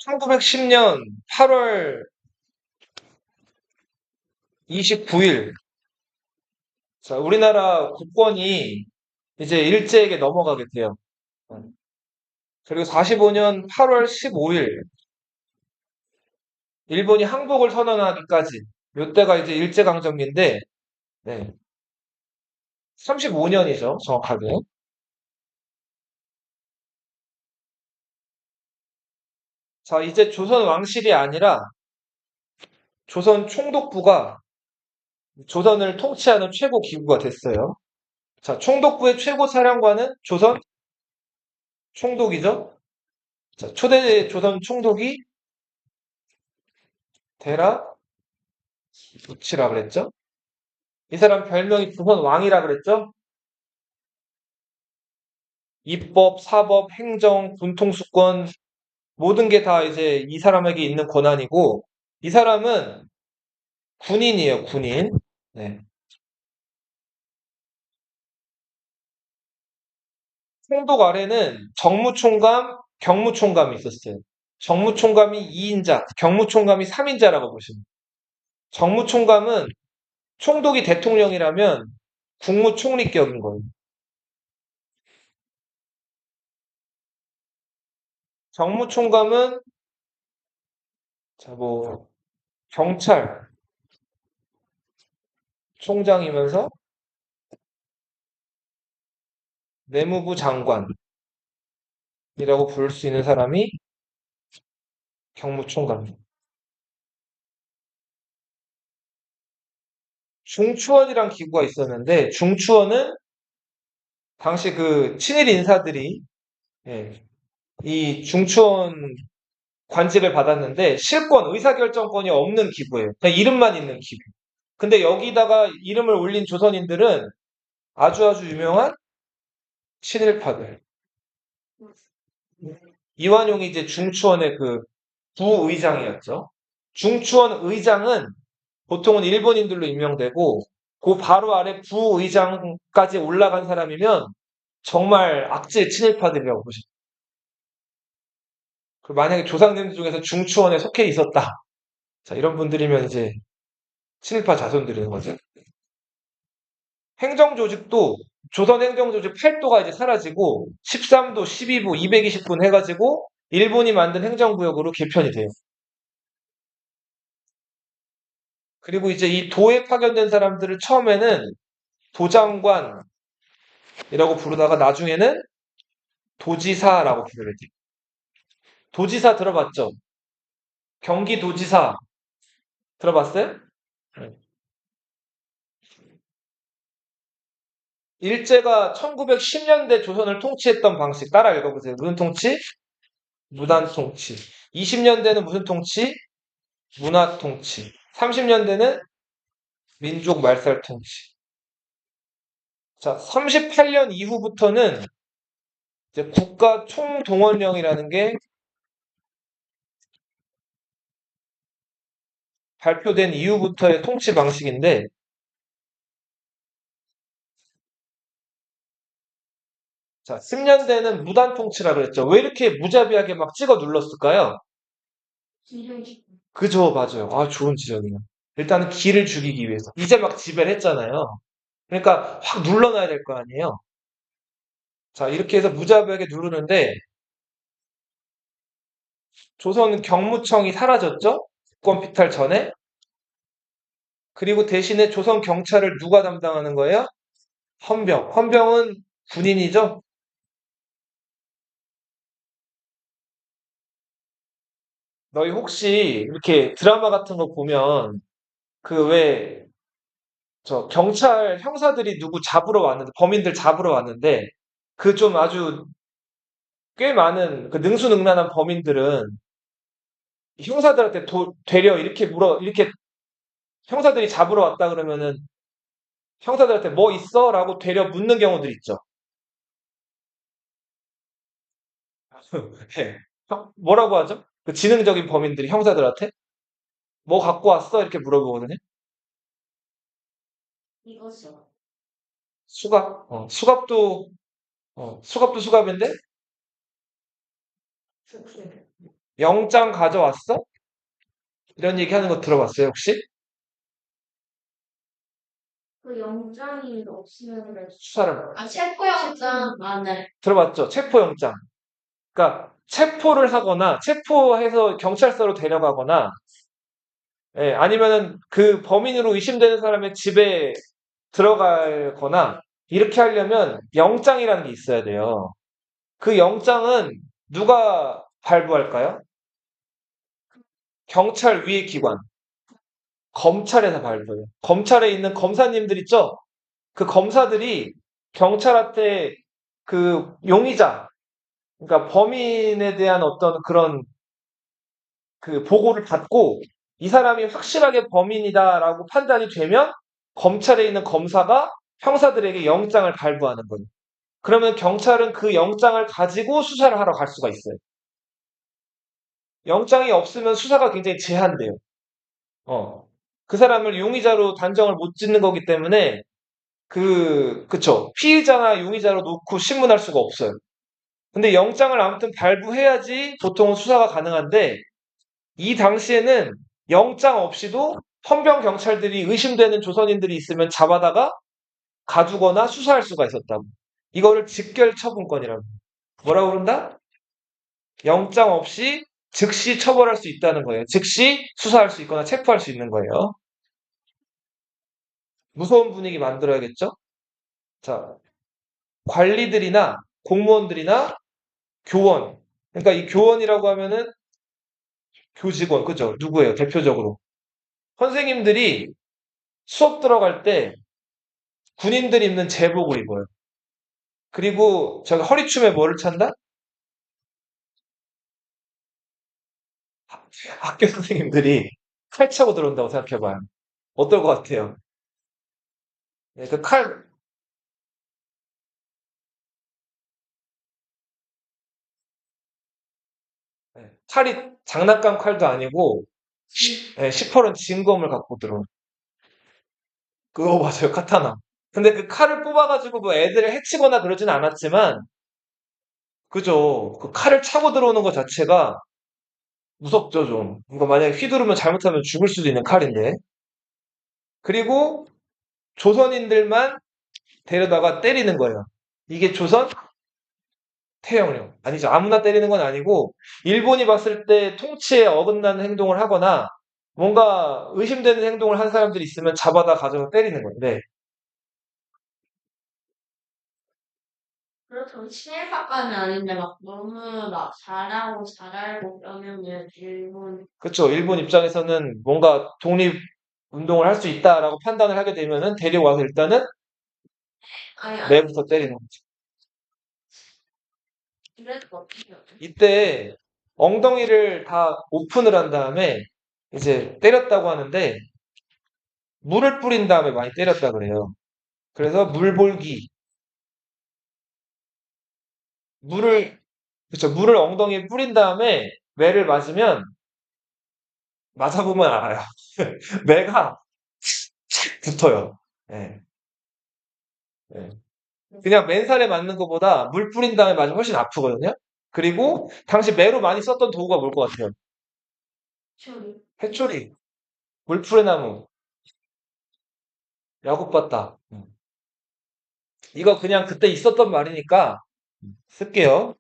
1910년 8월 29일, 자, 우리나라 국권이 이제 일제에게 넘어가게 돼요. 그리고 45년 8월 15일, 일본이 항복을 선언하기까지, 이때가 이제 일제강점기인데, 네, 35년이죠, 정확하게. 자, 이제 조선 왕실이 아니라 조선 총독부가 조선을 통치하는 최고 기구가 됐어요. 자, 총독부의 최고 사령관은 조선 총독이죠. 자, 초대 조선 총독이 데라 우치라 그랬죠. 이 사람 별명이 조선 왕이라 그랬죠. 입법, 사법, 행정, 군통수권 모든 게 다 이제 이 사람에게 있는 권한이고 이 사람은 군인이에요, 군인. 네. 총독 아래는 정무총감, 경무총감이 있었어요. 정무총감이 2인자, 경무총감이 3인자라고 보시면 돼요. 정무총감은 총독이 대통령이라면 국무총리격인 거예요. 정무총감은 자, 뭐 경찰 총장이면서 내무부 장관이라고 부를 수 있는 사람이 경무총감입니다. 중추원이란 기구가 있었는데 중추원은 당시 그 친일 인사들이 예, 이 중추원 관직을 받았는데 실권, 의사결정권이 없는 기구예요. 그냥 이름만 있는 기구. 근데 여기다가 이름을 올린 조선인들은 아주 아주 유명한 친일파들. 이완용이 이제 중추원의 그 부의장이었죠. 중추원 의장은 보통은 일본인들로 임명되고 그 바로 아래 부의장까지 올라간 사람이면 정말 악질 친일파들이라고 보시죠. 만약에 조상님 중에서 중추원에 속해 있었다. 자, 이런 분들이면 이제 친일파 자손들인 거죠. 행정조직도 조선 행정조직 8도가 이제 사라지고 13도, 12부, 220분 해가지고 일본이 만든 행정구역으로 개편이 돼요. 그리고 이제 이 도에 파견된 사람들을 처음에는 도장관이라고 부르다가 나중에는 도지사라고 부르게 돼요. 도지사 들어봤죠? 경기도지사 들어봤어요? 네. 일제가 1910년대 조선을 통치했던 방식 따라 읽어보세요. 무슨 통치? 무단 통치. 20년대는 무슨 통치? 문화 통치. 30년대는 민족 말살 통치. 자, 38년 이후부터는 이제 국가 총동원령이라는 게 발표된 이후부터의 통치 방식인데, 자, 10년대는 무단 통치라 그랬죠. 왜 이렇게 무자비하게 막 찍어 눌렀을까요? 그죠, 맞아요. 아, 좋은 지적이네요. 일단은 기를 죽이기 위해서. 이제 막 지배를 했잖아요. 그러니까 확 눌러놔야 될 거 아니에요. 자, 이렇게 해서 무자비하게 누르는데, 조선 경무청이 사라졌죠? 국권 피탈 전에. 그리고 대신에 조선 경찰을 누가 담당하는 거예요? 헌병. 헌병은 군인이죠? 너희 혹시 이렇게 드라마 같은 거 보면 그 왜 저 경찰 형사들이 누구 잡으러 왔는데 범인들 잡으러 왔는데 그 좀 아주 꽤 많은 그 능수능란한 범인들은 형사들한테 되려 이렇게 물어 이렇게 형사들이 잡으러 왔다 그러면은 형사들한테 뭐 있어? 라고 되려 묻는 경우들 있죠. 예. 뭐라고 하죠? 그 지능적인 범인들이 형사들한테 뭐 갖고 왔어? 이렇게 물어보거든요. 수갑. 수갑도 수갑도 수갑인데 영장 가져왔어? 이런 얘기 하는 거 들어봤어요, 혹시? 그 영장이 없으면 그래. 수사를. 체포영장. 아, 네. 들어봤죠? 체포영장. 그러니까 체포를 하거나 체포해서 경찰서로 데려가거나 예, 아니면은 그 범인으로 의심되는 사람의 집에 들어가거나 이렇게 하려면 영장이라는 게 있어야 돼요. 그 영장은 누가 발부할까요? 경찰 위의 기관, 검찰에서 발부해요. 검찰에 있는 검사님들 있죠? 그 검사들이 경찰한테 그 용의자, 그러니까 범인에 대한 어떤 그런 그 보고를 받고 이 사람이 확실하게 범인이다라고 판단이 되면 검찰에 있는 검사가 형사들에게 영장을 발부하는 거예요. 그러면 경찰은 그 영장을 가지고 수사를 하러 갈 수가 있어요. 영장이 없으면 수사가 굉장히 제한돼요. 어. 그 사람을 용의자로 단정을 못 짓는 거기 때문에 그쵸. 피의자나 용의자로 놓고 신문할 수가 없어요. 근데 영장을 아무튼 발부해야지 보통은 수사가 가능한데 이 당시에는 영장 없이도 헌병 경찰들이 의심되는 조선인들이 있으면 잡아다가 가두거나 수사할 수가 있었다고. 이거를 직결처분권이라고. 뭐라고 그런다? 영장 없이 즉시 처벌할 수 있다는 거예요. 즉시 수사할 수 있거나 체포할 수 있는 거예요. 무서운 분위기 만들어야겠죠? 자, 관리들이나 공무원들이나 교원. 그러니까 이 교원이라고 하면은 교직원, 그죠? 누구예요? 대표적으로. 선생님들이 수업 들어갈 때 군인들이 입는 제복을 입어요. 그리고 저기 허리춤에 뭐를 찬다? 학교 선생님들이 칼 차고 들어온다고 생각해봐요. 어떨 것 같아요? 네, 그 칼, 네, 칼이 장난감 칼도 아니고, 네, 시퍼런 진검을 갖고 들어온. 그거 맞아요, 카타나. 근데 그 칼을 뽑아가지고 뭐 애들을 해치거나 그러진 않았지만, 그죠. 그 칼을 차고 들어오는 것 자체가 무섭죠, 좀. 그러니까 만약에 휘두르면 잘못하면 죽을 수도 있는 칼인데. 그리고 조선인들만 데려다가 때리는 거예요. 이게 조선 태형령. 아니죠. 아무나 때리는 건 아니고, 일본이 봤을 때 통치에 어긋나는 행동을 하거나, 뭔가 의심되는 행동을 한 사람들이 있으면 잡아다 가져서 때리는 건데, 그렇다고 친일파까지는 아닌데 막 너무 막 잘하고 잘 알고 그러면은 일본. 그쵸. 일본 입장에서는 뭔가 독립 운동을 할 수 있다라고 판단을 하게 되면은 데려와서 일단은 아니 아니. 매부터 때리는 거죠. 그래도 어떻게 해요? 이때 엉덩이를 다 오픈을 한 다음에 이제 때렸다고 하는데, 물을 뿌린 다음에 많이 때렸다 그래요. 그래서 물볼기, 물을, 그쵸. 물을 엉덩이에 뿌린 다음에 매를 맞으면, 맞아보면 알아요. 매가 붙어요. 예, 예. 그냥 맨살에 맞는 것보다 물 뿌린 다음에 맞으면 훨씬 아프거든요. 그리고 당시 매로 많이 썼던 도구가 뭘 것 같아요? 저기. 회초리, 물풀의나무, 야구바타. 이거 그냥 그때 있었던 말이니까 쓸게요.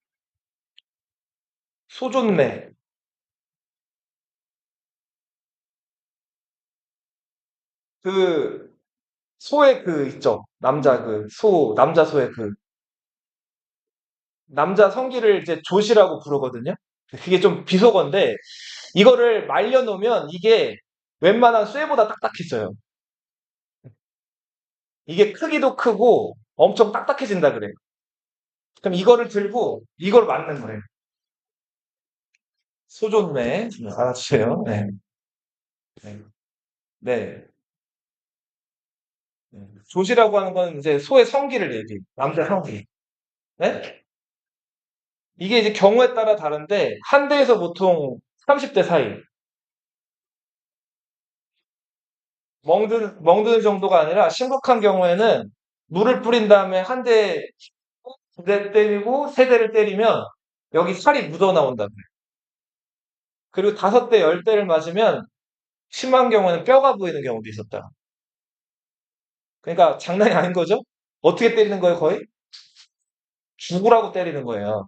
소존매. 그 소의 그 있죠. 남자 그 소, 남자 소의 그 남자 성기를 이제 조시라고 부르거든요. 그게 좀 비속어인데 이거를 말려놓으면 이게 웬만한 쇠보다 딱딱해져요. 이게 크기도 크고 엄청 딱딱해진다 그래요. 그럼 이거를 들고 이걸 맞는 거예요. 소존매. 알아주세요. 네. 네. 네. 네. 조시라고 하는 건 이제 소의 성기를 얘기해요. 남자 성기. 네? 이게 이제 경우에 따라 다른데 한 대에서 보통 30대 사이. 멍드는 정도가 아니라 심각한 경우에는 물을 뿌린 다음에 한 대, 두 대 때리고 세 대를 때리면 여기 살이 묻어 나온다. 그리고 5대, 10대를 맞으면 심한 경우는 뼈가 보이는 경우도 있었다. 그러니까 장난이 아닌 거죠? 어떻게 때리는 거예요, 거의? 죽으라고 때리는 거예요.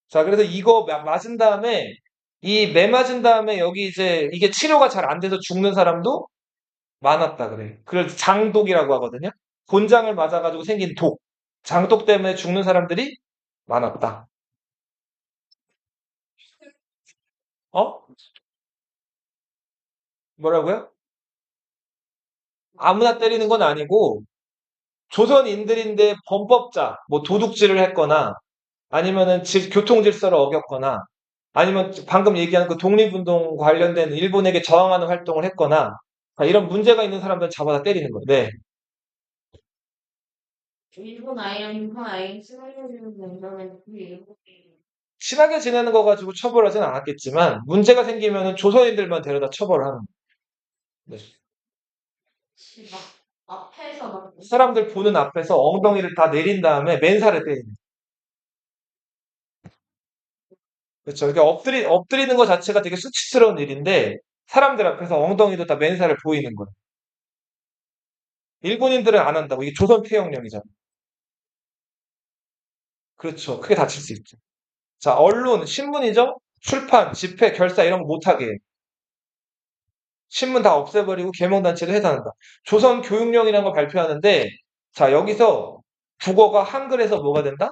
자, 그래서 이거 맞은 다음에, 이 매 맞은 다음에 여기 이제 이게 치료가 잘 안 돼서 죽는 사람도 많았다 그래. 그걸 장독이라고 하거든요. 곤장을 맞아가지고 생긴 독. 장독 때문에 죽는 사람들이 많았다. 어? 뭐라고요? 아무나 때리는 건 아니고, 조선인들인데 범법자, 뭐 도둑질을 했거나, 아니면은 교통 질서를 어겼거나, 아니면 방금 얘기한 그 독립운동 관련된 일본에게 저항하는 활동을 했거나, 이런 문제가 있는 사람들 잡아다 때리는 거예요. 네. 일본 아이랑 일본 아이 쓰러지는 명령은 그 일본이 친하게 지내는 거 가지고 처벌하지는 않았겠지만, 문제가 생기면은 조선인들만 데려다 처벌하는 거예요. 네. 막 앞에서 막 사람들 보는 앞에서 엉덩이를 다 내린 다음에 맨살을 때리는 거예요. 그렇죠. 이게 엎드리는 것 자체가 되게 수치스러운 일인데, 사람들 앞에서 엉덩이도 다 맨살을 보이는 거예요. 일본인들은 안 한다고. 이게 조선 폐영령이잖아. 그렇죠. 크게 다칠 수 있죠. 자, 언론, 신문이죠? 출판, 집회, 결사 이런 거 못하게 해. 신문 다 없애버리고 계몽단체도 해산한다. 조선 교육령이라는 걸 발표하는데, 자, 여기서 국어가 한글에서 뭐가 된다?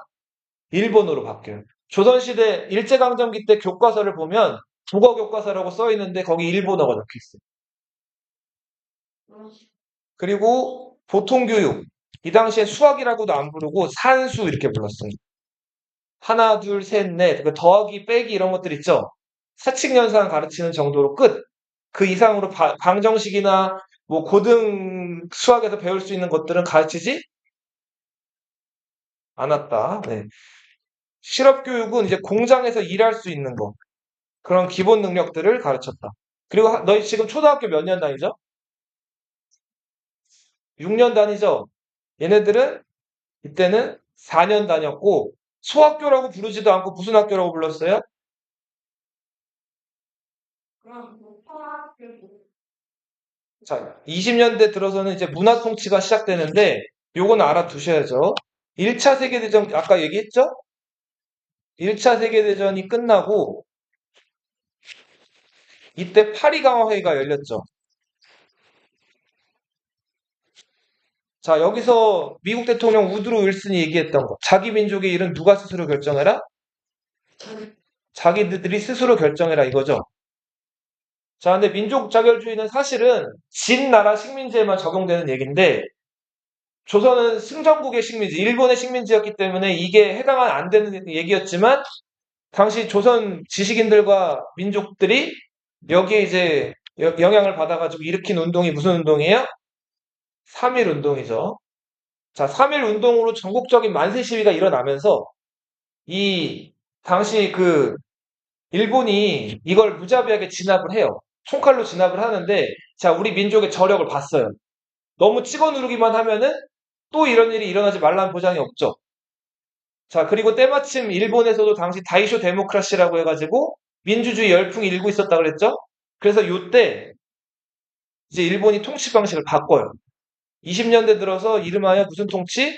일본어로 바뀌어요. 조선시대 일제강점기 때 교과서를 보면 국어 교과서라고 써 있는데 거기 일본어가 적혀 있어요. 그리고 보통교육. 이 당시에 수학이라고도 안 부르고 산수 이렇게 불렀어요. 하나, 둘, 셋, 넷. 그 더하기, 빼기 이런 것들 있죠? 사칙연산 가르치는 정도로 끝. 그 이상으로 방정식이나 뭐 고등 수학에서 배울 수 있는 것들은 가르치지 않았다. 네. 실업교육은 이제 공장에서 일할 수 있는 거. 그런 기본 능력들을 가르쳤다. 그리고 너희 지금 초등학교 몇 년 다니죠? 6년 다니죠? 얘네들은 이때는 4년 다녔고 소학교라고 부르지도 않고 무슨 학교라고 불렀어요? 그런 고등학교 자, 20년대 들어서는 이제 문화 통치가 시작되는데 요건 알아두셔야죠. 1차 세계대전 아까 얘기했죠? 1차 세계대전이 끝나고 이때 파리 강화회의가 열렸죠. 자, 여기서 미국 대통령 우드로 윌슨이 얘기했던 거. 자기 민족의 일은 누가 스스로 결정해라? 자기들이 스스로 결정해라 이거죠. 자, 근데 민족 자결주의는 사실은 진 나라 식민지에만 적용되는 얘기인데 조선은 승전국의 식민지, 일본의 식민지였기 때문에 이게 해당은 안 되는 얘기였지만 당시 조선 지식인들과 민족들이 여기에 이제 영향을 받아가지고 일으킨 운동이 무슨 운동이에요? 3.1 운동이죠. 자, 3.1 운동으로 전국적인 만세 시위가 일어나면서 이 당시 그 일본이 이걸 무자비하게 진압을 해요. 총칼로 진압을 하는데 자, 우리 민족의 저력을 봤어요. 너무 찍어 누르기만 하면은 또 이런 일이 일어나지 말라는 보장이 없죠. 자, 그리고 때마침 일본에서도 당시 다이쇼 데모크라시라고 해가지고 민주주의 열풍이 일고 있었다 그랬죠? 그래서 요때 이제 일본이 통치 방식을 바꿔요. 20년대 들어서 이름하여 무슨 통치?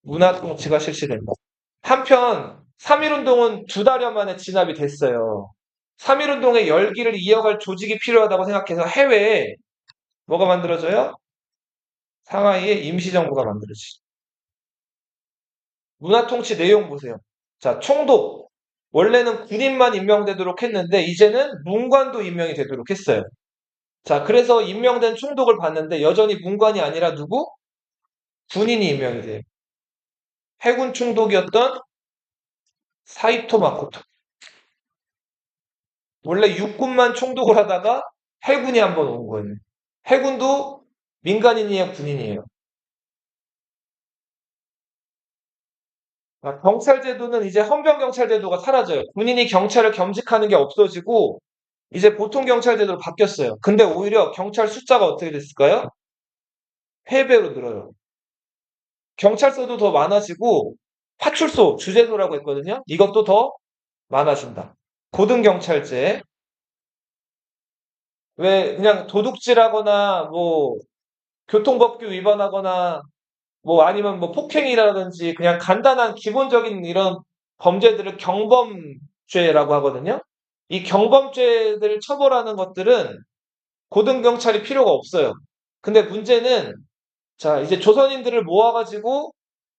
문화 통치가 실시된다. 한편 3.1 운동은 2달여 만에 진압이 됐어요. 3.1 운동의 열기를 이어갈 조직이 필요하다고 생각해서 해외에 뭐가 만들어져요? 상하이에 임시정부가 만들어지죠. 문화통치 내용 보세요. 자, 총독. 원래는 군인만 임명되도록 했는데 이제는 문관도 임명이 되도록 했어요. 자, 그래서 임명된 총독을 봤는데 여전히 문관이 아니라 누구? 군인이 임명이 돼요. 해군 총독이었던 사이토 마코토. 원래 육군만 총독을 하다가 해군이 한번 온 거예요. 해군도 민간인이에요, 군인이에요. 경찰 제도는 이제 헌병 경찰 제도가 사라져요. 군인이 경찰을 겸직하는 게 없어지고 이제 보통 경찰 제도로 바뀌었어요. 근데 오히려 경찰 숫자가 어떻게 됐을까요? 3배로 늘어요. 경찰서도 더 많아지고 파출소, 주재소라고 했거든요. 이것도 더 많아진다. 고등경찰제. 왜 그냥 도둑질하거나 뭐 교통법규 위반하거나 뭐 아니면 뭐 폭행이라든지 그냥 간단한 기본적인 이런 범죄들을 경범죄라고 하거든요. 이 경범죄들을 처벌하는 것들은 고등경찰이 필요가 없어요. 근데 문제는 자, 이제 조선인들을 모아가지고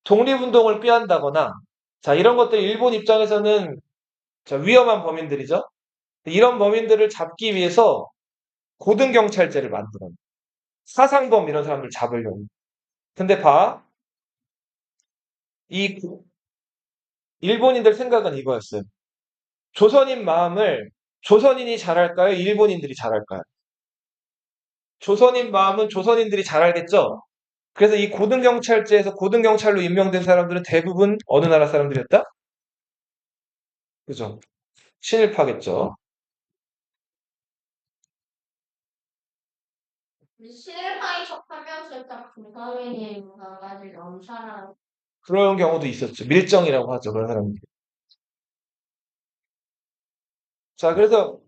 독립운동을 삐한다거나 자, 이런 것들 일본 입장에서는 자, 위험한 범인들이죠. 이런 범인들을 잡기 위해서 고등경찰제를 만들어요. 사상범 이런 사람들 잡으려고. 근데 봐, 이 일본인들 생각은 이거였어요. 조선인 마음을 조선인이 잘할까요? 일본인들이 잘할까요? 조선인 마음은 조선인들이 잘 알겠죠? 그래서 이 고등경찰제에서 고등경찰로 임명된 사람들은 대부분 어느 나라 사람들이었다? 그죠? 친일파겠죠. 실파이 척하면서 일단 군사회의에 가가지고 엄청난 그런 경우도 있었죠. 밀정이라고 하죠. 그런 사람들. 자, 그래서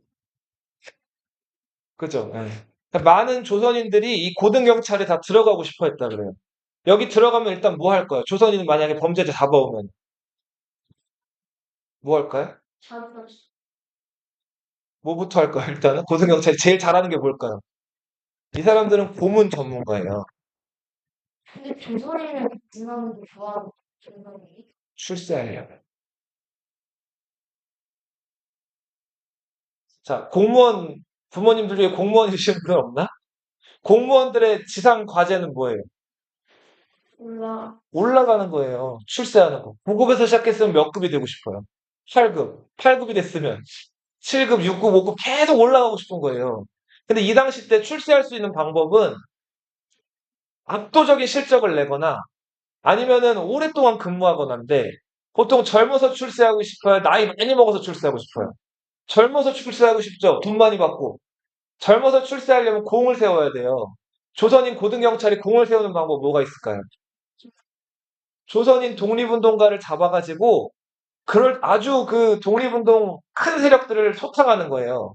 그죠? 예. 많은 조선인들이 이 고등경찰에 다 들어가고 싶어 했다 그래요. 여기 들어가면 일단 뭐 할 거야? 조선인 만약에 범죄자 잡아오면 뭐 할까요? 자주 뭐부터 할까요? 일단은 고등경찰이 제일 잘하는 게 뭘까요? 이 사람들은 고문 전문가예요. 근데 조선인을 국진하는 거 좋아하는 조선인이 출세하려면. 자, 공무원 부모님들 중에 공무원이신 분 없나? 공무원들의 지상 과제는 뭐예요? 몰라. 올라가는 거예요. 출세하는 거. 9급에서 시작했으면 몇 급이 되고 싶어요? 8급. 8급이 됐으면 7급, 6급, 5급 계속 올라가고 싶은 거예요. 근데 이 당시 때 출세할 수 있는 방법은 압도적인 실적을 내거나 아니면은 오랫동안 근무하거나인데 보통 젊어서 출세하고 싶어요? 나이 많이 먹어서 출세하고 싶어요? 젊어서 출세하고 싶죠? 돈 많이 받고. 젊어서 출세하려면 공을 세워야 돼요. 조선인 고등경찰이 공을 세우는 방법 뭐가 있을까요? 조선인 독립운동가를 잡아가지고 그럴 아주 그 독립운동 큰 세력들을 소탕하는 거예요.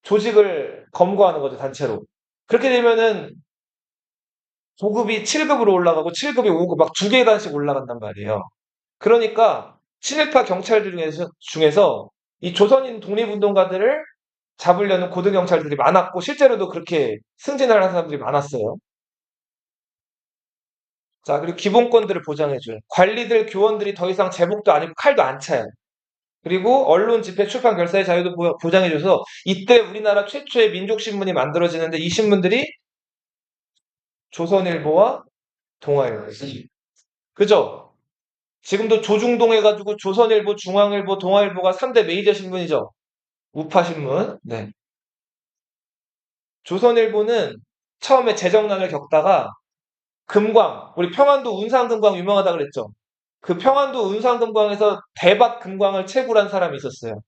조직을 검거하는 거죠, 단체로. 그렇게 되면은 고급이 7급으로 올라가고 7급이 5급 막 두 계단씩 올라간단 말이에요. 그러니까 친일파 경찰들 중에서 이 조선인 독립운동가들을 잡으려는 고등경찰들이 많았고 실제로도 그렇게 승진을 하는 사람들이 많았어요. 자, 그리고 기본권들을 보장해줘요. 관리들, 교원들이 더 이상 제복도 아니고 칼도 안 차요. 그리고 언론, 집회, 출판, 결사의 자유도 보장해줘서 이때 우리나라 최초의 민족신문이 만들어지는데 이 신문들이 조선일보와 동아일보. 그죠? 지금도 조중동 해가지고 조선일보, 중앙일보, 동아일보가 3대 메이저 신문이죠. 우파 신문. 네. 조선일보는 처음에 재정난을 겪다가 금광, 우리 평안도 운상금광 유명하다 그랬죠. 그 평안도 운상금광에서 대박 금광을 채굴한 사람이 있었어요.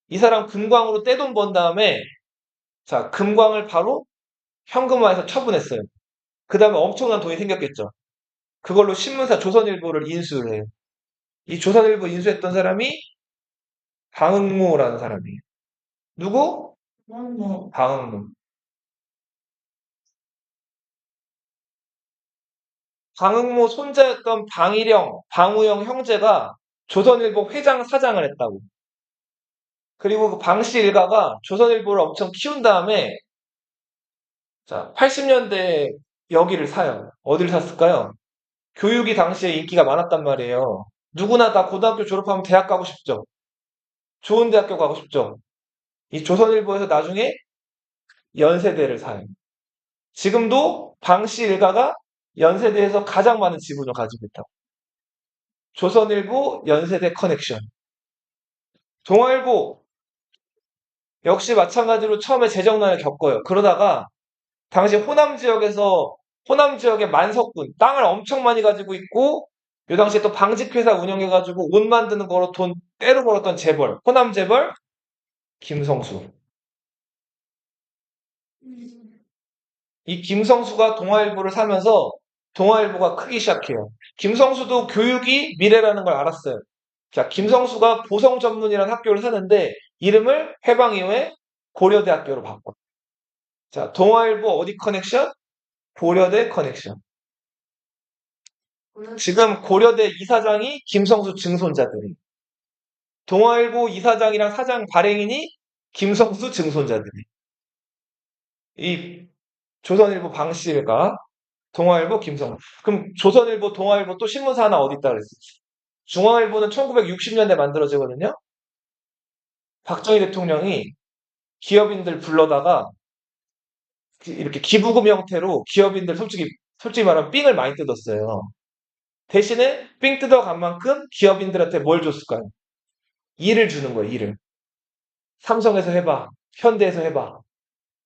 이 사람 금광으로 떼돈 번 다음에 자, 금광을 바로 현금화해서 처분했어요. 그 다음에 엄청난 돈이 생겼겠죠. 그걸로 신문사 조선일보를 인수를 해요. 이 조선일보 인수했던 사람이 방응모라는 사람이에요. 누구? 뭔데? 방응모. 방응모 손자였던 방일영, 방우영 형제가 조선일보 회장, 사장을 했다고. 그리고 그 방씨 일가가 조선일보를 엄청 키운 다음에 자, 80년대에 여기를 사요. 어디를 샀을까요? 교육이 당시에 인기가 많았단 말이에요. 누구나 다 고등학교 졸업하면 대학 가고 싶죠. 좋은 대학교 가고 싶죠. 이 조선일보에서 나중에 연세대를 사요. 지금도 방씨 일가가 연세대에서 가장 많은 지분을 가지고 있다. 조선일보, 연세대 커넥션. 동아일보 역시 마찬가지로 처음에 재정난을 겪어요. 그러다가 당시 호남 지역에서 호남 지역의 만석군 땅을 엄청 많이 가지고 있고 요 당시에 또 방직회사 운영해가지고 옷 만드는 거로 돈 때로 벌었던 재벌 호남 재벌 김성수. 이 김성수가 동아일보를 사면서 동아일보가 크기 시작해요. 김성수도 교육이 미래라는 걸 알았어요. 자, 김성수가 보성 전문이라는 학교를 사는데 이름을 해방 이후에 고려대학교로 바꿔. 자, 동아일보 어디 커넥션? 고려대 커넥션. 지금 고려대 이사장이 김성수 증손자들이. 동아일보 이사장이랑 사장 발행인이 김성수 증손자들이. 이 조선일보 방씨가 동아일보 김성수. 그럼 조선일보, 동아일보 또 신문사 하나 어디 있다 그랬었지? 중앙일보는 1960년대 만들어지거든요. 박정희 대통령이 기업인들 불러다가 이렇게 기부금 형태로 기업인들 솔직히 말하면 삥을 많이 뜯었어요. 대신에 삥 뜯어간 만큼 기업인들한테 뭘 줬을까요? 일을 주는 거예요, 일을. 삼성에서 해봐. 현대에서 해봐.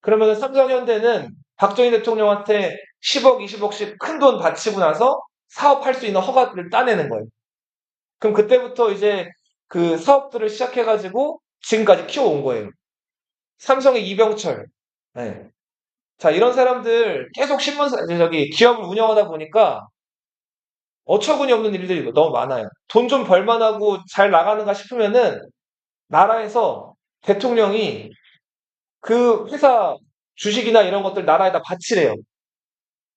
그러면 삼성 현대는 박정희 대통령한테 10억, 20억씩 큰 돈 바치고 나서 사업할 수 있는 허가를 따내는 거예요. 그럼 그때부터 이제 그 사업들을 시작해가지고 지금까지 키워온 거예요. 삼성의 이병철. 네. 자, 이런 사람들 계속 기업을 운영하다 보니까 어처구니 없는 일들이 너무 많아요. 돈 좀 벌만하고 잘 나가는가 싶으면은 나라에서 대통령이 그 회사 주식이나 이런 것들 나라에다 바치래요.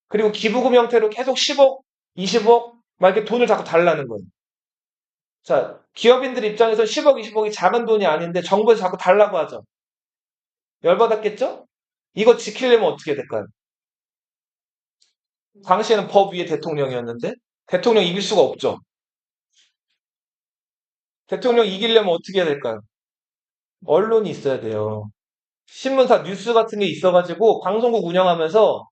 그리고 기부금 형태로 계속 10억, 20억 막 이렇게 돈을 자꾸 달라는 거예요. 자, 기업인들 입장에서 10억, 20억이 작은 돈이 아닌데 정부에서 자꾸 달라고 하죠. 열받았겠죠? 이거 지키려면 어떻게 될까요? 당시에는 법 위에 대통령이었는데 대통령 이길 수가 없죠. 대통령 이기려면 어떻게 해야 될까요? 언론이 있어야 돼요. 신문사 뉴스 같은 게 있어가지고 방송국 운영하면서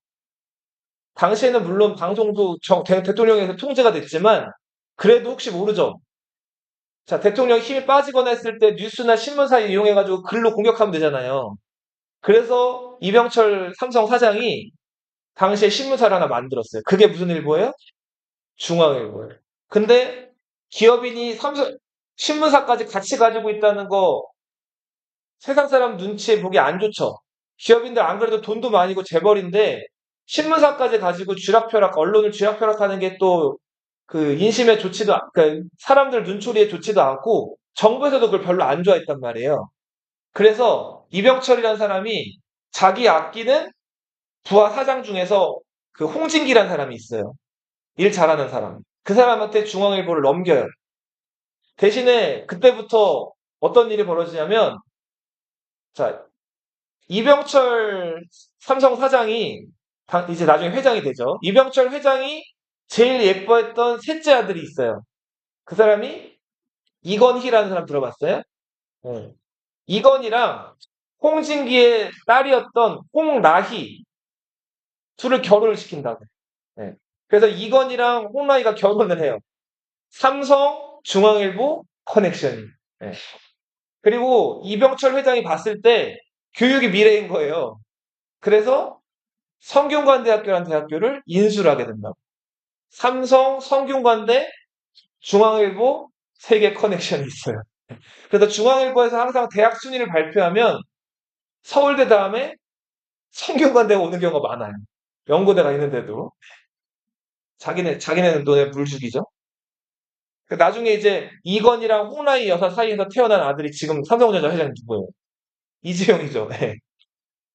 당시에는 물론 방송도 대통령에서 통제가 됐지만 그래도 혹시 모르죠. 자, 대통령 힘이 빠지거나 했을 때 뉴스나 신문사 이용해가지고 글로 공격하면 되잖아요. 그래서 이병철 삼성 사장이 당시에 신문사를 하나 만들었어요. 그게 무슨 일보예요? 중앙일보예요. 근데 기업인이 신문사까지 같이 가지고 있다는 거 세상 사람 눈치에 보기 안 좋죠. 기업인들 안 그래도 돈도 많이고 재벌인데 신문사까지 가지고 언론을 쥐락펴락하는 게 또 그 인심에 그러니까 사람들 눈초리에 좋지도 않고 정부에서도 그걸 별로 안 좋아했단 말이에요. 그래서 이병철이라는 사람이 자기 아끼는 부하 사장 중에서 그 홍진기라는 사람이 있어요. 일 잘하는 사람. 그 사람한테 중앙일보를 넘겨요. 대신에 그때부터 어떤 일이 벌어지냐면, 자, 이병철 삼성 사장이 이제 나중에 회장이 되죠. 이병철 회장이 제일 예뻐했던 셋째 아들이 있어요. 그 사람이 이건희라는 사람 들어봤어요? 네. 이건희랑 홍진기의 딸이었던 홍라희 둘을 결혼을 시킨다고. 네. 그래서 이건희랑 홍라희가 결혼을 해요. 삼성 중앙일보 커넥션이. 네. 그리고 이병철 회장이 봤을 때 교육이 미래인 거예요. 그래서 성균관대학교라는 대학교를 인수를 하게 된다고. 삼성, 성균관대, 중앙일보 세 개 커넥션이 있어요. 그래서 중앙일보에서 항상 대학 순위를 발표하면 서울대 다음에 성균관대가 오는 경우가 많아요. 연고대가 있는데도. 자기네 눈에 물 죽이죠. 나중에 이제 이건희랑 홍라희 여사 사이에서 태어난 아들이 지금 삼성전자 회장 누구예요? 이재용이죠. 네.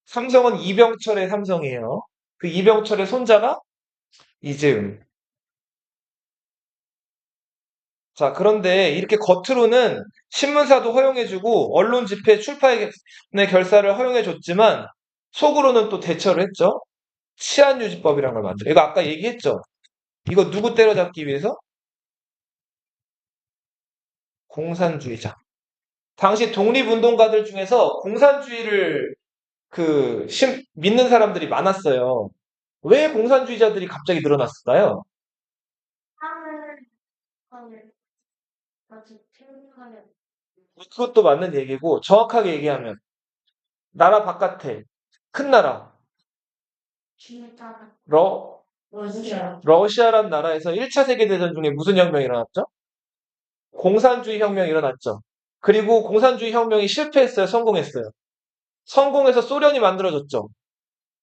삼성은 이병철의 삼성이에요. 그 이병철의 손자가 이재용. 자, 그런데 이렇게 겉으로는 신문사도 허용해주고 언론 집회 출판의 결사를 허용해줬지만 속으로는 또 대처를 했죠. 치안유지법이라는 걸 만들어요. 이거 아까 얘기했죠. 이거 누구 때려잡기 위해서? 공산주의자. 당시 독립운동가들 중에서 공산주의를 믿는 사람들이 많았어요. 왜 공산주의자들이 갑자기 늘어났을까요? 하늘, 하늘, 아주 생각하는 그것도 맞는 얘기고 정확하게 얘기하면 나라 바깥에 큰 나라 기타 러 러시아 러시아란 나라에서 1차 세계대전 중에 무슨 혁명이 일어났죠? 공산주의 혁명이 일어났죠. 그리고 공산주의 혁명이 실패했어요? 성공했어요? 성공해서 소련이 만들어졌죠.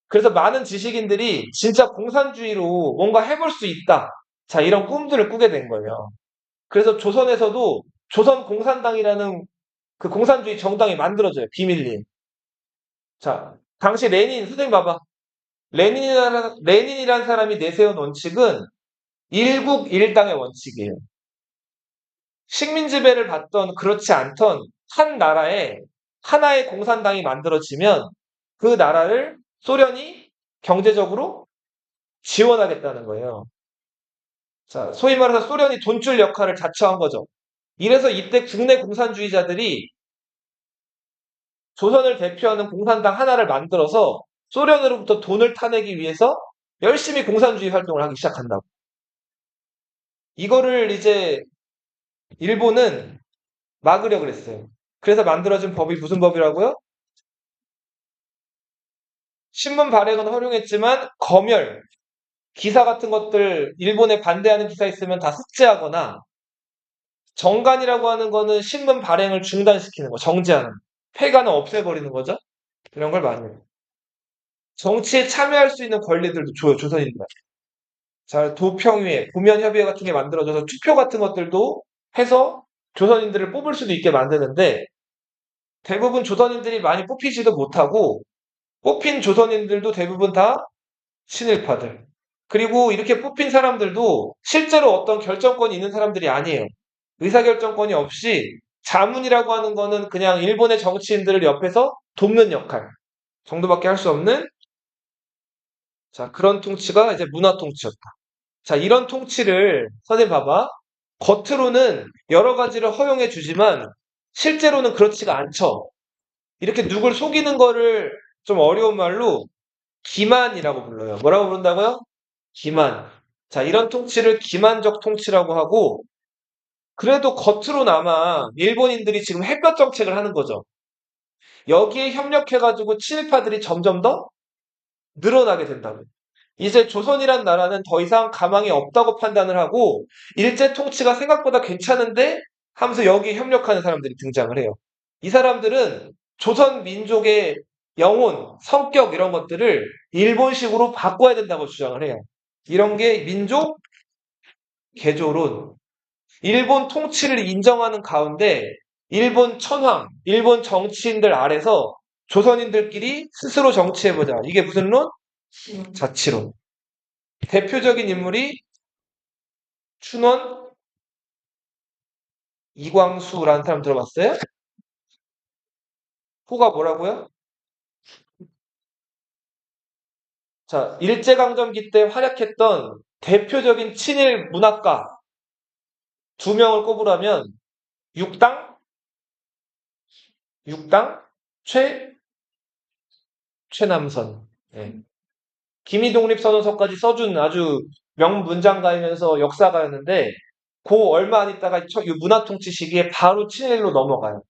그래서 많은 지식인들이 진짜 공산주의로 뭔가 해볼 수 있다. 자, 이런 꿈들을 꾸게 된 거예요. 그래서 조선에서도 조선공산당이라는 그 공산주의 정당이 만들어져요. 비밀리에. 자, 당시 레닌, 선생님 봐봐. 레닌이라는 사람이 내세운 원칙은 일국 일당의 원칙이에요. 식민 지배를 받던 그렇지 않던 한 나라에 하나의 공산당이 만들어지면 그 나라를 소련이 경제적으로 지원하겠다는 거예요. 자, 소위 말해서 소련이 돈줄 역할을 자처한 거죠. 이래서 이때 국내 공산주의자들이 조선을 대표하는 공산당 하나를 만들어서 소련으로부터 돈을 타내기 위해서 열심히 공산주의 활동을 하기 시작한다고. 이거를 이제 일본은 막으려 그랬어요. 그래서 만들어진 법이 무슨 법이라고요? 신문 발행은 허용했지만 검열, 기사 같은 것들 일본에 반대하는 기사 있으면 다 삭제하거나 정간이라고 하는 거는 신문 발행을 중단시키는 거, 정지하는 거. 폐간을 없애버리는 거죠. 이런 걸 많이 해요. 정치에 참여할 수 있는 권리들도 줘요, 조선인들. 자, 도평회, 구면협의회 같은 게 만들어져서 투표 같은 것들도 해서 조선인들을 뽑을 수도 있게 만드는데 대부분 조선인들이 많이 뽑히지도 못하고 뽑힌 조선인들도 대부분 다 친일파들. 그리고 이렇게 뽑힌 사람들도 실제로 어떤 결정권이 있는 사람들이 아니에요. 의사결정권이 없이 자문이라고 하는 거는 그냥 일본의 정치인들을 옆에서 돕는 역할 정도밖에 할 수 없는 자, 그런 통치가 이제 문화 통치였다. 자, 이런 통치를 선생님 봐봐. 겉으로는 여러 가지를 허용해 주지만 실제로는 그렇지가 않죠. 이렇게 누굴 속이는 거를 좀 어려운 말로 기만이라고 불러요. 뭐라고 부른다고요? 기만. 자, 이런 통치를 기만적 통치라고 하고 그래도 겉으로나마 일본인들이 지금 햇볕 정책을 하는 거죠. 여기에 협력해가지고 친일파들이 점점 더 늘어나게 된다고요. 이제 조선이란 나라는 더 이상 가망이 없다고 판단을 하고 일제 통치가 생각보다 괜찮은데 하면서 여기에 협력하는 사람들이 등장을 해요. 이 사람들은 조선 민족의 영혼, 성격 이런 것들을 일본식으로 바꿔야 된다고 주장을 해요. 이런 게 민족 개조론, 일본 통치를 인정하는 가운데 일본 천황, 일본 정치인들 아래서 조선인들끼리 스스로 정치해보자. 이게 무슨 론? 자치론. 대표적인 인물이 춘원 이광수라는 사람 들어봤어요? 호가 뭐라고요? 자, 일제강점기 때 활약했던 대표적인 친일 문학가 두 명을 꼽으라면 육당, 육당, 최남선. 예. 기미독립선언서까지 써준 아주 명문장가이면서 역사가였는데 그 얼마 안 있다가 문화통치 시기에 바로 친일로 넘어가요.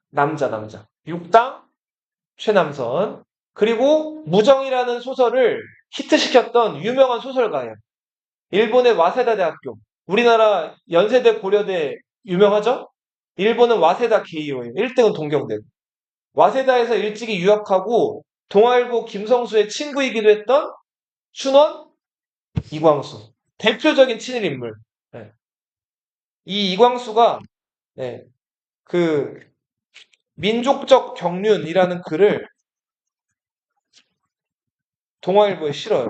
남자. 육당 최남선. 그리고 무정이라는 소설을 히트시켰던 유명한 소설가예요. 일본의 와세다 대학교. 우리나라 연세대 고려대 유명하죠? 일본은 와세다 게이오예요. 1등은 동경대. 와세다에서 일찍이 유학하고 동아일보 김성수의 친구이기도 했던 춘원 이광수. 대표적인 친일 인물. 네. 이 이광수가 네, 그 민족적 경륜이라는 글을 동아일보에 실어요.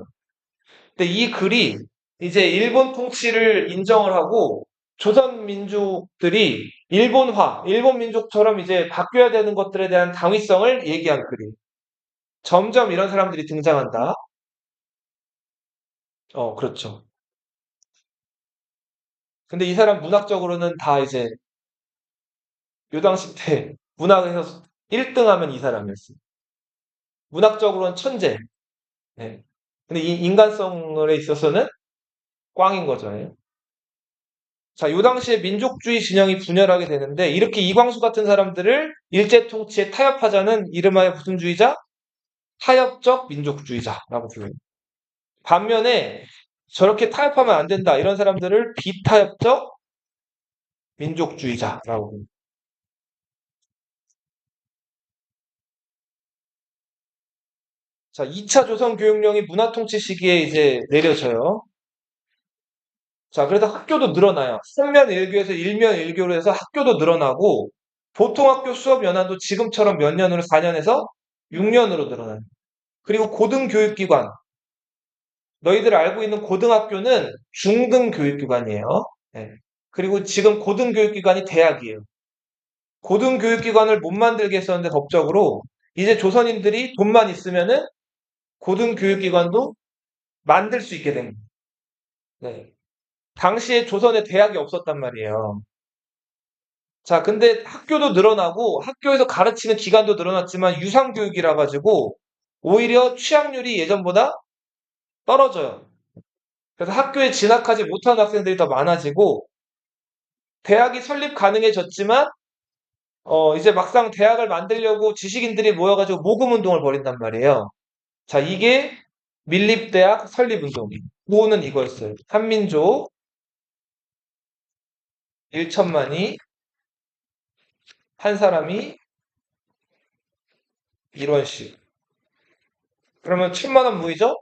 근데 이 글이 이제 일본 통치를 인정을 하고 조선 민족들이 일본화, 일본 민족처럼 이제 바뀌어야 되는 것들에 대한 당위성을 얘기한 글이에요. 점점 이런 사람들이 등장한다. 그렇죠. 근데 이 사람 문학적으로는 다 이제 요 당시 때 문학에서 1등 하면 이 사람이었어요. 문학적으로는 천재. 네. 근데 이 인간성에 있어서는 꽝인 거죠. 예. 자, 요 당시에 민족주의 진영이 분열하게 되는데 이렇게 이광수 같은 사람들을 일제 통치에 타협하자는 이름하여 무슨 주의자? 타협적 민족주의자라고 불러요. 반면에 저렇게 타협하면 안 된다 이런 사람들을 비타협적 민족주의자라고 불러요. 자, 2차 조선 교육령이 문화통치 시기에 이제 내려져요. 자, 그래서 학교도 늘어나요. 3면 1교에서 1면 1교로 해서 학교도 늘어나고 보통 학교 수업 연한도 지금처럼 몇 년으로 4년에서 6년으로 늘어나요. 그리고 고등교육기관, 너희들 알고 있는 고등학교는 중등교육기관이에요. 네. 그리고 지금 고등교육기관이 대학이에요. 고등교육기관을 못 만들게 했었는데 법적으로 이제 조선인들이 돈만 있으면은 고등교육기관도 만들 수 있게 된 거예요. 네. 당시에 조선에 대학이 없었단 말이에요. 자, 근데 학교도 늘어나고 학교에서 가르치는 기간도 늘어났지만 유상교육이라 가지고 오히려 취학률이 예전보다 떨어져요. 그래서 학교에 진학하지 못하는 학생들이 더 많아지고 대학이 설립 가능해졌지만 이제 막상 대학을 만들려고 지식인들이 모여가지고 모금 운동을 벌인단 말이에요. 자, 이게 밀립대학 설립 운동이에요. 구호는 이거였어요. 한민족 1천만이 한 사람이 1원씩. 그러면 1,000만 원 모이죠?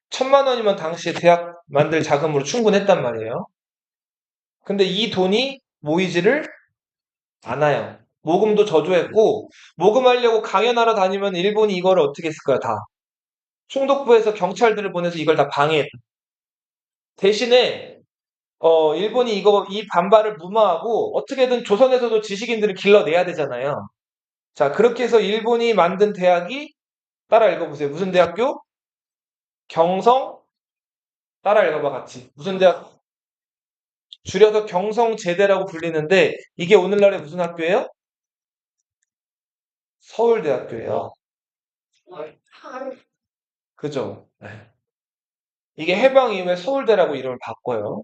1,000만 원이면 당시에 대학 만들 자금으로 충분했단 말이에요. 근데 이 돈이 모이지를 않아요. 모금도 저조했고 모금하려고 강연하러 다니면 일본이 이걸 어떻게 했을까요? 다 총독부에서 경찰들을 보내서 이걸 다 방해했다. 대신에 일본이 이 반발을 무마하고 어떻게든 조선에서도 지식인들을 길러내야 되잖아요. 자, 그렇게 해서 일본이 만든 대학이 따라 읽어보세요. 무슨 대학교? 경성, 따라 읽어봐 같이. 무슨 대학? 줄여서 경성제대라고 불리는데 이게 오늘날의 무슨 학교예요? 서울대학교예요. 그죠? 네. 이게 해방 이후에 서울대라고 이름을 바꿔요.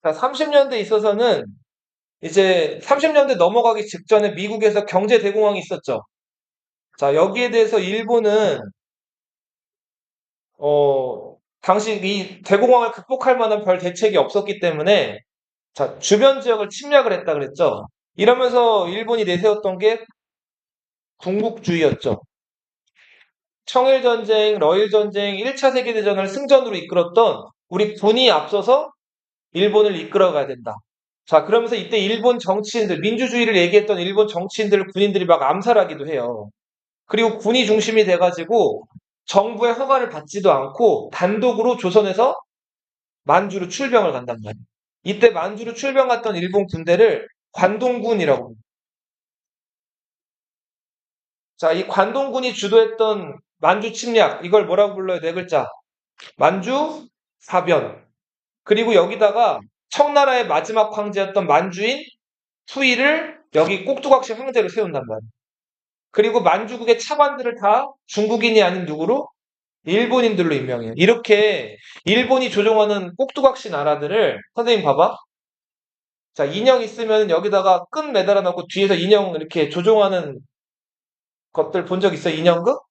자, 30년대 있어서는 이제 30년대 넘어가기 직전에 미국에서 경제 대공황이 있었죠. 자, 여기에 대해서 일본은 당시 이 대공황을 극복할 만한 별 대책이 없었기 때문에 자, 주변 지역을 침략을 했다 그랬죠. 이러면서 일본이 내세웠던 게 군국주의였죠. 청일전쟁, 러일전쟁, 1차 세계대전을 승전으로 이끌었던 우리 군이 앞서서 일본을 이끌어가야 된다. 자, 그러면서 이때 일본 정치인들, 민주주의를 얘기했던 일본 정치인들을 군인들이 막 암살하기도 해요. 그리고 군이 중심이 돼가지고 정부의 허가를 받지도 않고 단독으로 조선에서 만주로 출병을 간단 말이에요. 이때 만주로 출병 갔던 일본 군대를 관동군이라고 합니다. 자, 이 관동군이 주도했던 만주 침략, 이걸 뭐라고 불러요? 네 글자. 만주 사변. 그리고 여기다가 청나라의 마지막 황제였던 만주인 투이를 여기 꼭두각시 황제로 세운단 말이에요. 그리고 만주국의 차관들을 다 중국인이 아닌 누구로? 일본인들로 임명해요. 이렇게 일본이 조종하는 꼭두각시 나라들을 선생님 봐봐. 자, 인형 있으면 여기다가 끈 매달아 놓고 뒤에서 인형 이렇게 조종하는 것들 본 적 있어? 인형극?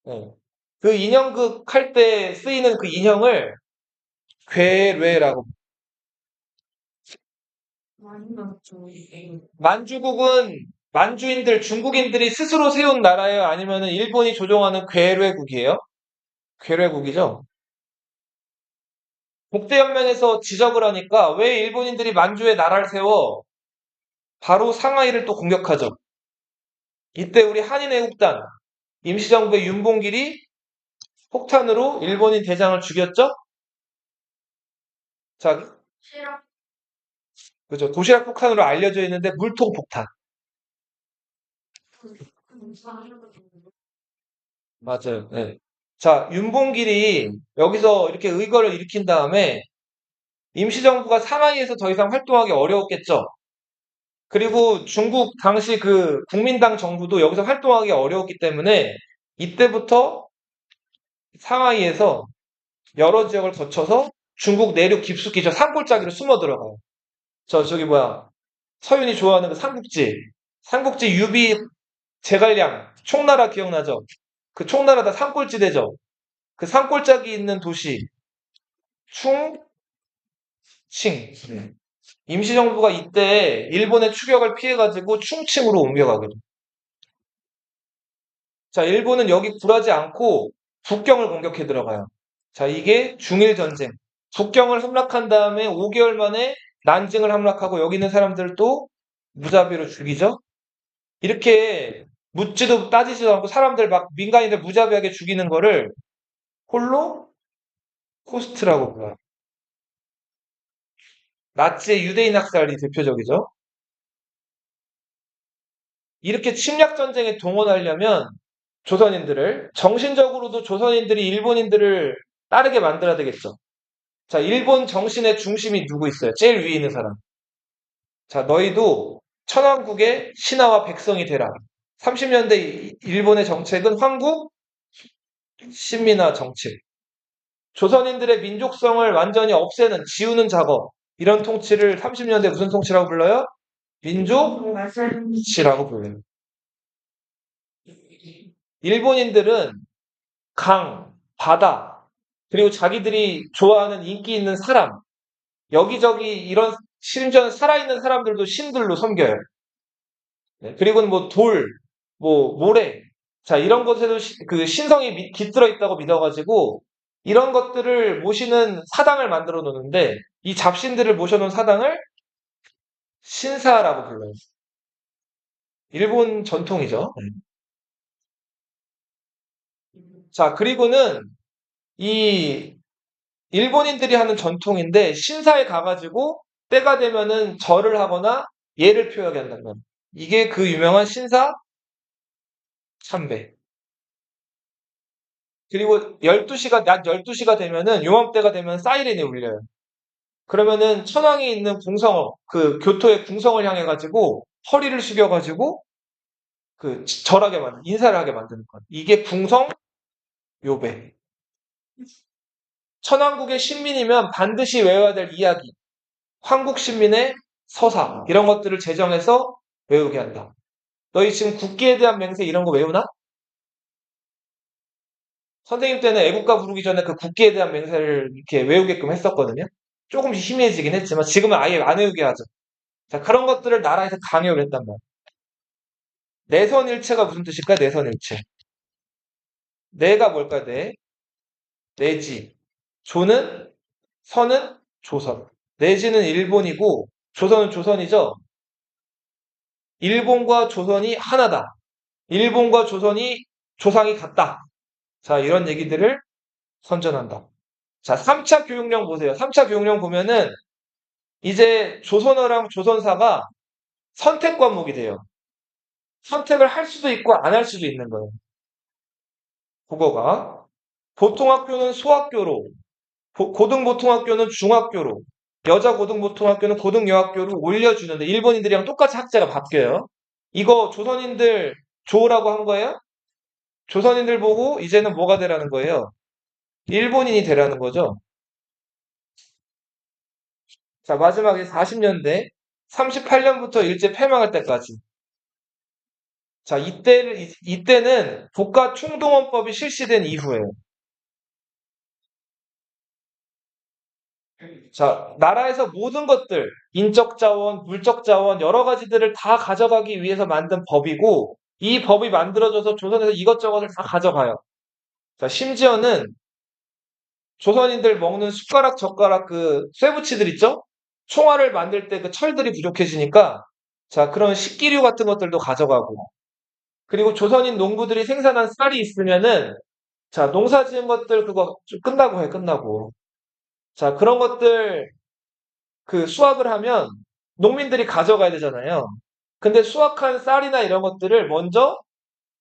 어. 그 인형극 할 때 쓰이는 그 인형을 괴뢰라고. 만주국은 만주인들, 중국인들이 스스로 세운 나라예요? 아니면 일본이 조종하는 괴뢰국이에요? 괴뢰국이죠. 국제연맹에서 지적을 하니까 왜 일본인들이 만주에 나라를 세워? 바로 상하이를 또 공격하죠. 이때 우리 한인애국단, 임시정부의 윤봉길이 폭탄으로 일본인 대장을 죽였죠? 자, 그죠. 도시락 폭탄으로 알려져 있는데 물통 폭탄. 맞아요. 네. 자, 윤봉길이 여기서 이렇게 의거를 일으킨 다음에 임시정부가 상하이에서 더 이상 활동하기 어려웠겠죠. 그리고 중국 당시 그 국민당 정부도 여기서 활동하기 어려웠기 때문에 이때부터 상하이에서 여러 지역을 거쳐서 중국 내륙 깊숙이 저 산골짜기로 숨어 들어가요. 저기 뭐야. 서윤이 좋아하는 그 삼국지. 삼국지 유비 제갈량 총나라 기억나죠? 그 총나라 다 산골지대죠. 그 산골짜기 있는 도시 충칭. 네. 임시정부가 이때 일본의 추격을 피해가지고 충칭으로 옮겨가게 돼요. 자, 일본은 여기 굴하지 않고 북경을 공격해 들어가요. 자, 이게 중일전쟁. 북경을 함락한 다음에 5개월 만에 난징을 함락하고 여기 있는 사람들도 무자비로 죽이죠. 이렇게 묻지도 따지지도 않고 사람들 막 민간인들 무자비하게 죽이는 거를 홀로코스트라고 불러요. 나치의 유대인 학살이 대표적이죠. 이렇게 침략 전쟁에 동원하려면 조선인들을 정신적으로도 조선인들이 일본인들을 따르게 만들어야 되겠죠. 자, 일본 정신의 중심이 누구 있어요? 제일 위에 있는 사람. 자, 너희도 천왕국의 신하와 백성이 되라. 30년대 일본의 정책은 황국 신민화 정책. 조선인들의 민족성을 완전히 없애는, 지우는 작업. 이런 통치를 30년대 무슨 통치라고 불러요? 민족치라고 불러요. 일본인들은 강, 바다, 그리고 자기들이 좋아하는 인기 있는 사람, 여기저기 이런 심지어 살아있는 사람들도 신들로 섬겨요. 네, 그리고는 뭐 돌, 뭐 모래, 자 이런 것에도 그 신성이 깃들어 있다고 믿어가지고 이런 것들을 모시는 사당을 만들어 놓는데 이 잡신들을 모셔놓은 사당을 신사라고 불러요. 일본 전통이죠. 네. 자 그리고는 이 일본인들이 하는 전통인데 신사에 가가지고 때가 되면은 절을 하거나 예를 표하게 한다는 거예요. 이게 그 유명한 신사 참배. 그리고 12시가, 낮 12시가 되면은, 요맘때가 되면 사이렌이 울려요. 그러면은 천황이 있는 궁성, 그 교토의 궁성을 향해 가지고 허리를 숙여 가지고 그 절하게 인사를 하게 만드는 거예요. 이게 궁성 요배. 천왕국의 신민이면 반드시 외워야 될 이야기. 황국 신민의 서사. 이런 것들을 제정해서 외우게 한다. 너희 지금 국기에 대한 맹세 이런 거 외우나? 선생님 때는 애국가 부르기 전에 그 국기에 대한 맹세를 이렇게 외우게끔 했었거든요. 조금씩 희미해지긴 했지만 지금은 아예 안 외우게 하죠. 자, 그런 것들을 나라에서 강요를 했단 말이에요. 내선일체가 무슨 뜻일까요? 내선일체. 내가 뭘까요? 내지. 조는, 선은 조선. 내지는 일본이고, 조선은 조선이죠? 일본과 조선이 하나다. 일본과 조선이 조상이 같다. 자, 이런 얘기들을 선전한다. 자, 3차 교육령 보세요. 3차 교육령 보면은 이제 조선어랑 조선사가 선택 과목이 돼요. 선택을 할 수도 있고 안 할 수도 있는 거예요. 국어가. 보통학교는 소학교로, 고등보통학교는 중학교로, 여자 고등보통학교는 고등여학교로 올려주는데 일본인들이랑 똑같이 학제가 바뀌어요. 이거 조선인들 조라고 한 거예요? 조선인들 보고 이제는 뭐가 되라는 거예요? 일본인이 되라는 거죠. 자, 마지막에 40년대, 38년부터 일제 폐망할 때까지. 자, 이때는 국가총동원법이 실시된 이후에요. 자, 나라에서 모든 것들, 인적 자원, 물적 자원, 여러 가지들을 다 가져가기 위해서 만든 법이고, 이 법이 만들어져서 조선에서 이것저것을 다 가져가요. 자, 심지어는 조선인들 먹는 숟가락, 젓가락, 그, 쇠붙이들 있죠? 총알을 만들 때 그 철들이 부족해지니까, 자, 그런 식기류 같은 것들도 가져가고, 그리고 조선인 농부들이 생산한 쌀이 있으면은, 자, 농사 지은 것들 그거 좀 끝나고 해, 끝나고. 자, 그런 것들 그 수확을 하면 농민들이 가져가야 되잖아요. 근데 수확한 쌀이나 이런 것들을 먼저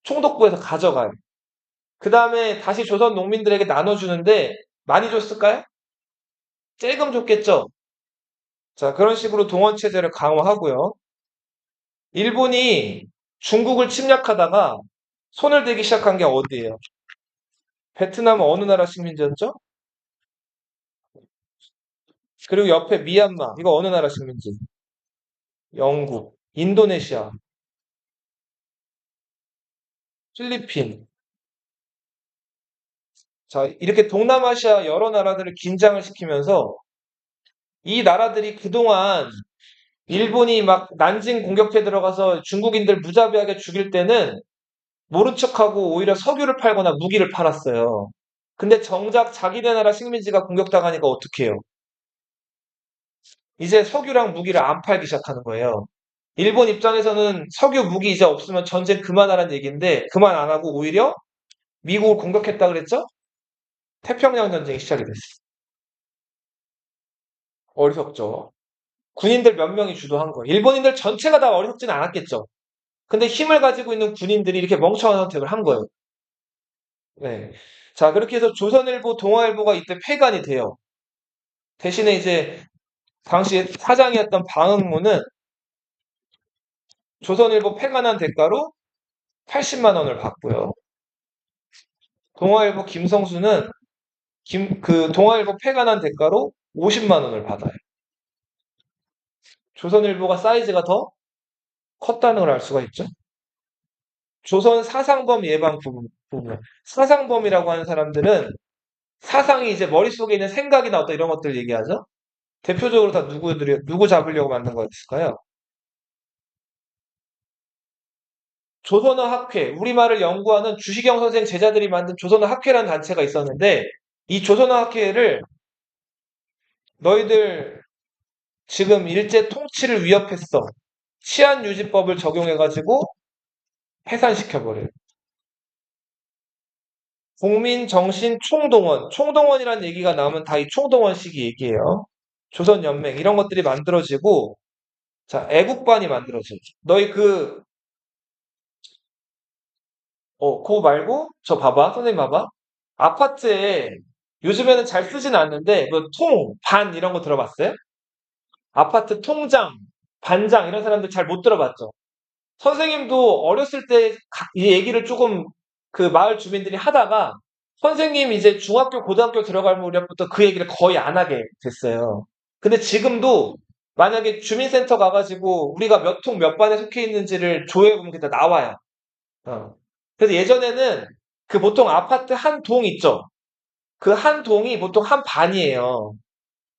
총독부에서 가져가요. 그 다음에 다시 조선 농민들에게 나눠주는데 많이 줬을까요? 조금 줬겠죠? 자, 그런 식으로 동원체제를 강화하고요. 일본이 중국을 침략하다가 손을 대기 시작한 게 어디예요? 베트남은 어느 나라 식민지였죠? 그리고 옆에 미얀마, 이거 어느 나라 식민지? 영국, 인도네시아, 필리핀. 자, 이렇게 동남아시아 여러 나라들을 긴장을 시키면서 이 나라들이 그동안 일본이 막 난징 공격해 들어가서 중국인들 무자비하게 죽일 때는 모른 척하고 오히려 석유를 팔거나 무기를 팔았어요. 근데 정작 자기네 나라 식민지가 공격당하니까 어떻게 해요? 이제 석유랑 무기를 안 팔기 시작하는 거예요. 일본 입장에서는 석유 무기 이제 없으면 전쟁 그만하라는 얘기인데 그만 안 하고 오히려 미국을 공격했다 그랬죠? 태평양 전쟁이 시작이 됐어요. 어리석죠. 군인들 몇 명이 주도한 거예요. 일본인들 전체가 다 어리석진 않았겠죠. 근데 힘을 가지고 있는 군인들이 이렇게 멍청한 선택을 한 거예요. 네. 자, 그렇게 해서 조선일보, 동아일보가 이때 폐간이 돼요. 대신에 이제 당시 사장이었던 방응무는 조선일보 폐간한 대가로 80만 원을 받고요. 동아일보 김성수는 그 동아일보 폐간한 대가로 50만 원을 받아요. 조선일보가 사이즈가 더 컸다는 걸 알 수가 있죠. 조선 사상범 예방 부분. 사상범이라고 하는 사람들은 사상이 이제 머릿속에 있는 생각이나 어떤 이런 것들 얘기하죠. 대표적으로 다 누구 잡으려고 만든 거였을까요? 조선어 학회, 우리말을 연구하는 주시경 선생 제자들이 만든 조선어 학회라는 단체가 있었는데, 이 조선어 학회를 너희들 지금 일제 통치를 위협했어. 치안유지법을 적용해가지고 해산시켜버려요. 국민정신 총동원. 총동원이라는 얘기가 나오면 다 이 총동원 시기 얘기예요. 조선연맹, 이런 것들이 만들어지고, 자, 애국반이 만들어져요. 너희 그거 말고, 저 봐봐. 선생님 봐봐. 아파트에 요즘에는 잘 쓰진 않는데, 반 이런 거 들어봤어요? 아파트 통장, 반장 이런 사람들 잘 못 들어봤죠? 선생님도 어렸을 때 이 얘기를 조금 그 마을 주민들이 하다가 선생님 이제 중학교, 고등학교 들어갈 무렵부터 그 얘기를 거의 안 하게 됐어요. 근데 지금도 만약에 주민센터 가가지고 우리가 몇 통 몇 반에 속해 있는지를 조회해보면 그게 다 나와요. 어. 그래서 예전에는 그 보통 아파트 한 동 있죠? 그 한 동이 보통 한 반이에요.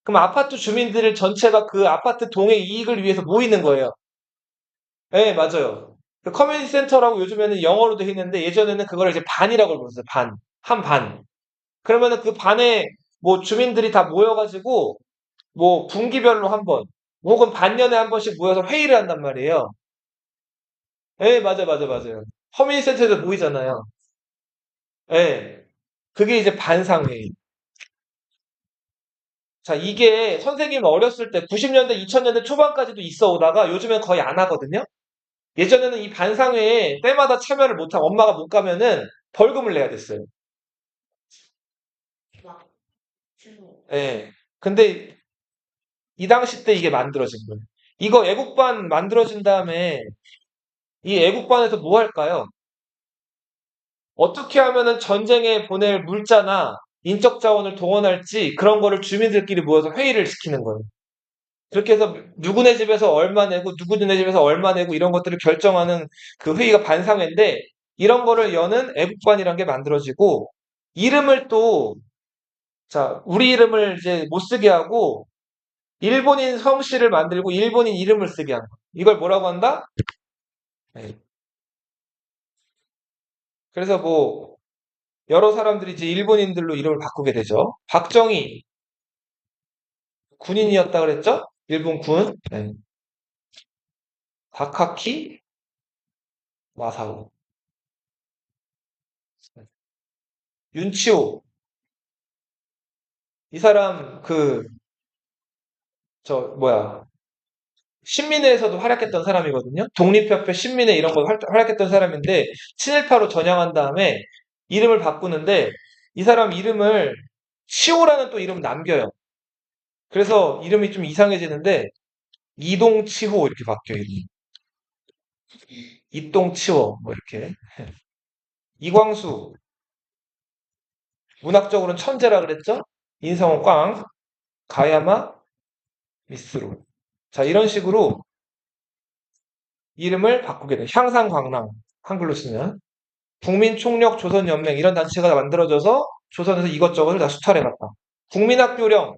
그럼 아파트 주민들 전체가 그 아파트 동의 이익을 위해서 모이는 거예요. 네, 맞아요. 그 커뮤니티 센터라고 요즘에는 영어로 돼 있는데 예전에는 그걸 이제 반이라고 불렀어요. 반. 한 반. 그러면은 그 반에 뭐 주민들이 다 모여가지고 뭐 분기별로 한 번, 혹은 반년에 한 번씩 모여서 회의를 한단 말이에요. 예, 맞아요. 커뮤니티 센터에서 모이잖아요. 예. 그게 이제 반상회의. 자, 이게 선생님 어렸을 때 90년대, 2000년대 초반까지도 있어 오다가 요즘엔 거의 안 하거든요? 예전에는 이 반상회에 때마다 참여를 못하면 엄마가 못 가면은 벌금을 내야 됐어요. 막, 주로. 예. 근데 이 당시 때 이게 만들어진 거예요. 이거 애국반 만들어진 다음에 이 애국반에서 뭐 할까요? 어떻게 하면은 전쟁에 보낼 물자나 인적 자원을 동원할지 그런 거를 주민들끼리 모여서 회의를 시키는 거예요. 그렇게 해서 누구네 집에서 얼마 내고 누구네 집에서 얼마 내고 이런 것들을 결정하는 그 회의가 반상회인데 이런 거를 여는 애국반이라는 게 만들어지고 이름을 또 자, 우리 이름을 이제 못 쓰게 하고 일본인 성씨를 만들고 일본인 이름을 쓰게 한 거. 이걸 뭐라고 한다? 네. 그래서 뭐 여러 사람들이 이제 일본인들로 이름을 바꾸게 되죠. 박정희 군인이었다 그랬죠? 일본 군. 네. 다카키 마사오. 윤치호. 이 사람 저 뭐야 신민회에서도 활약했던 사람이거든요. 독립협회 신민회 이런 거 활약했던 사람인데 친일파로 전향한 다음에 이름을 바꾸는데 이 사람 이름을 치호라는 또 이름 남겨요. 그래서 이름이 좀 이상해지는데 이동치호 이렇게 바뀌어요. 이름이. 이동치호 뭐 이렇게. 이광수 문학적으로는 천재라 그랬죠? 인성은 꽝, 가야마 미스로. 자 이런 식으로 이름을 바꾸게 돼요. 향상광랑 한글로 쓰면. 국민총력조선연맹 이런 단체가 만들어져서 조선에서 이것저것을 다 수탈해갔다. 국민학교령.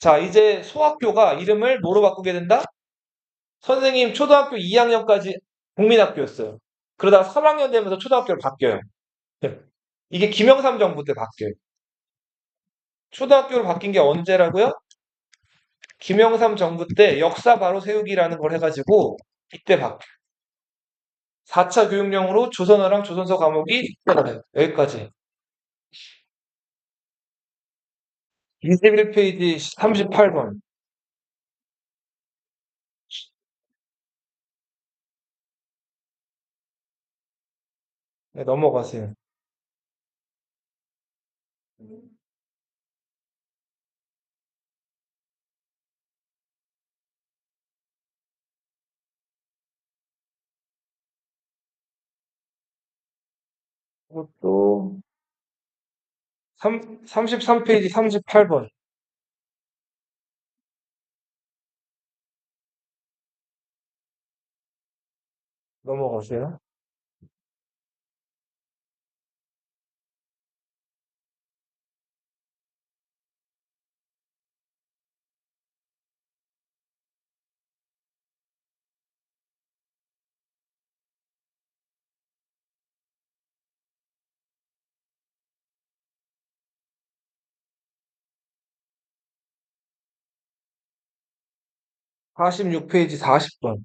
자, 이제 소학교가 이름을 뭐로 바꾸게 된다? 선생님 초등학교 2학년까지 국민학교였어요. 그러다가 3학년 되면서 초등학교로 바뀌어요. 이게 김영삼 정부 때 바뀌어요. 초등학교로 바뀐 게 언제라고요? 김영삼 정부 때 역사 바로 세우기라는 걸 해가지고 이때 바뀌어. 4차 교육령으로 조선어랑 조선서 과목이 특별화 돼요. 여기까지. 21페이지 38번. 네, 넘어가세요. 그것도 33페이지 38번. 넘어가세요. 사6페이지 40번. 46페이지 40번.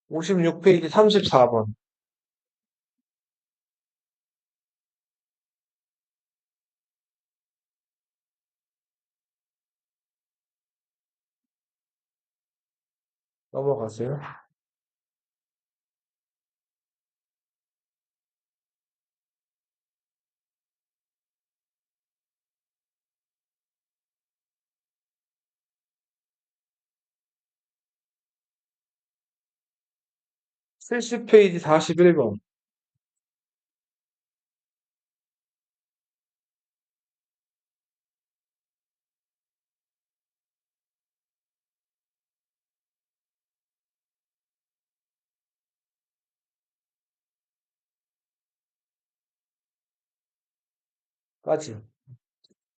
오십육 페이지 34번. 넘어가세요. 70페이지 41번. 까지.